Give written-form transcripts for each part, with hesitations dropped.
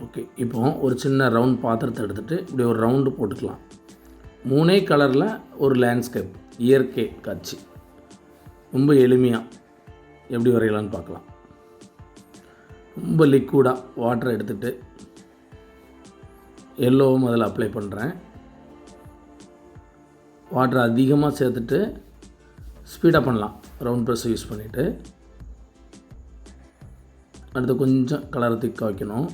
Okay, இப்போ ஒரு சின்ன ரவுண்ட் பாத்திரத்தை எடுத்துகிட்டு இப்படி ஒரு ரவுண்டு போட்டுக்கலாம். 3 கலரில் ஒரு லேண்ட்ஸ்கேப், இயற்கை காட்சி. ரொம்ப எளிமையாக எப்படி வரையலான்னு பார்க்கலாம். ரொம்ப லிக்விடாக வாட்டரை எடுத்துகிட்டு எல்லோவும் அதில் அப்ளை பண்ணுறேன். வாட்டரை அதிகமாக சேர்த்துட்டு ஸ்பீடாக பண்ணலாம். ரவுண்ட் ப்ரெஸ் யூஸ் பண்ணிவிட்டு அடுத்து கொஞ்சம் கலரை திக்காக வைக்கணும்.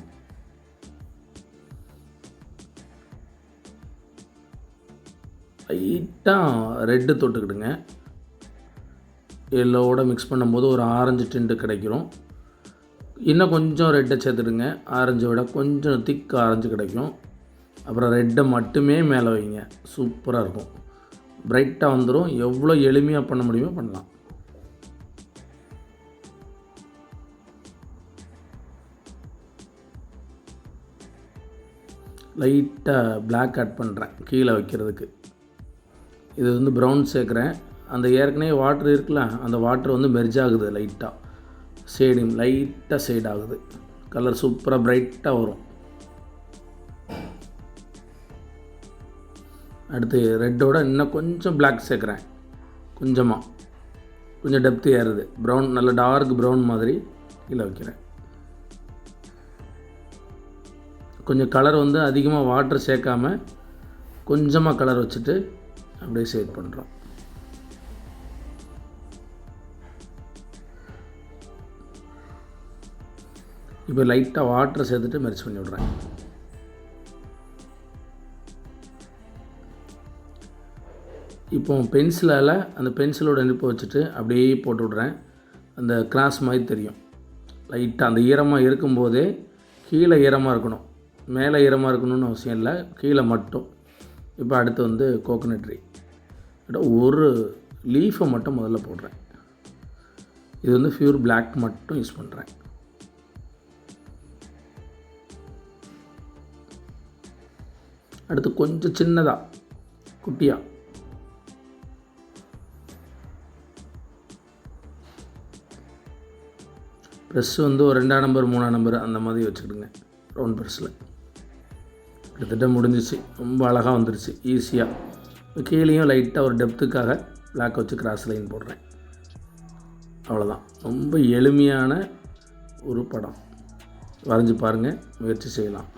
லைட்டாக ரெட்டு தொட்டுக்கிடுங்க. எல்லோவோட மிக்ஸ் பண்ணும்போது ஒரு ஆரஞ்சு டிண்ட் கிடைக்கும். இன்னும் கொஞ்சம் ரெட்டை சேர்த்துடுங்க. ஆரஞ்சை விட கொஞ்சம் திக் ஆரஞ்சு கிடைக்கும். அப்புறம் ரெட்டை மட்டுமே மேலே வைங்க. சூப்பராக இருக்கும், பிரைட்டாக வந்துடும். எவ்வளோ எளிமையாக பண்ண முடியுமோ பண்ணலாம். லைட்டாக பிளாக் ஆட் பண்ணுறேன் கீழே வைக்கிறதுக்கு. இது வந்து ப்ரௌன் சேர்க்குறேன். அந்த ஏற்கனவே வாட்ரு இருக்குல்ல, அந்த வாட்ரு வந்து மெர்ஜ் ஆகுது. லைட்டாக ஷேடிங், லைட்டாக ஷேட் ஆகுது. கலர் சூப்பராக பிரைட்டாக வரும். அடுத்து ரெட்டோட இன்னும் கொஞ்சம் பிளாக் சேர்க்குறேன். கொஞ்சம் டெப்த்து ஏறுது. ப்ரௌன், நல்ல டார்க் ப்ரௌன் மாதிரி கீழே வைக்கிறேன். கொஞ்சம் கலர் வந்து அதிகமாக வாட்டர் சேர்க்காம கொஞ்சமாக கலர் வச்சுட்டு அப்படியே ஷேட் பண்ணுறோம். இப்போ லைட்டாக வாட்டரை சேர்த்துட்டு மெர்ஜ் பண்ணி விட்றேன். இப்போ பென்சிலால் அந்த பென்சிலோட நெருப்பை வச்சுட்டு அப்படியே போட்டு விட்றேன். அந்த கிராஸ் மாதிரி தெரியும். லைட்டாக அந்த ஈரமாக இருக்கும்போதே கீழே ஈரமாக இருக்கணும், மேலே ஈரமாக இருக்கணும்னு அவசியம் இல்லை, கீழே மட்டும். இப்போ அடுத்து வந்து கோகோனட் ட்ரீ ஒரு லீஃபை மட்டும் முதல்ல போடுறேன். இது வந்து பியூர் பிளாக் மட்டும் யூஸ் பண்ணுறேன். அடுத்து கொஞ்சம் சின்னதாக குட்டியாக ப்ரெஸ் வந்து ஒரு 2ஆம் நம்பர் 3ஆம் நம்பர் அந்த மாதிரி வச்சுக்கிடுங்க ரவுண்ட் ப்ரெஸ்ஸில். கிட்டத்தட்ட முடிஞ்சிச்சு. ரொம்ப அழகாக வந்துருச்சு ஈஸியாக. கீழேயும் லைட்டாக ஒரு டெப்த்துக்காக பிளாக் வச்சு கிராஸ் லைன் போடுறேன். அவ்வளோதான். ரொம்ப எளிமையான ஒரு படம். வரைஞ்சி பாருங்கள், முயற்சி செய்யலாம்.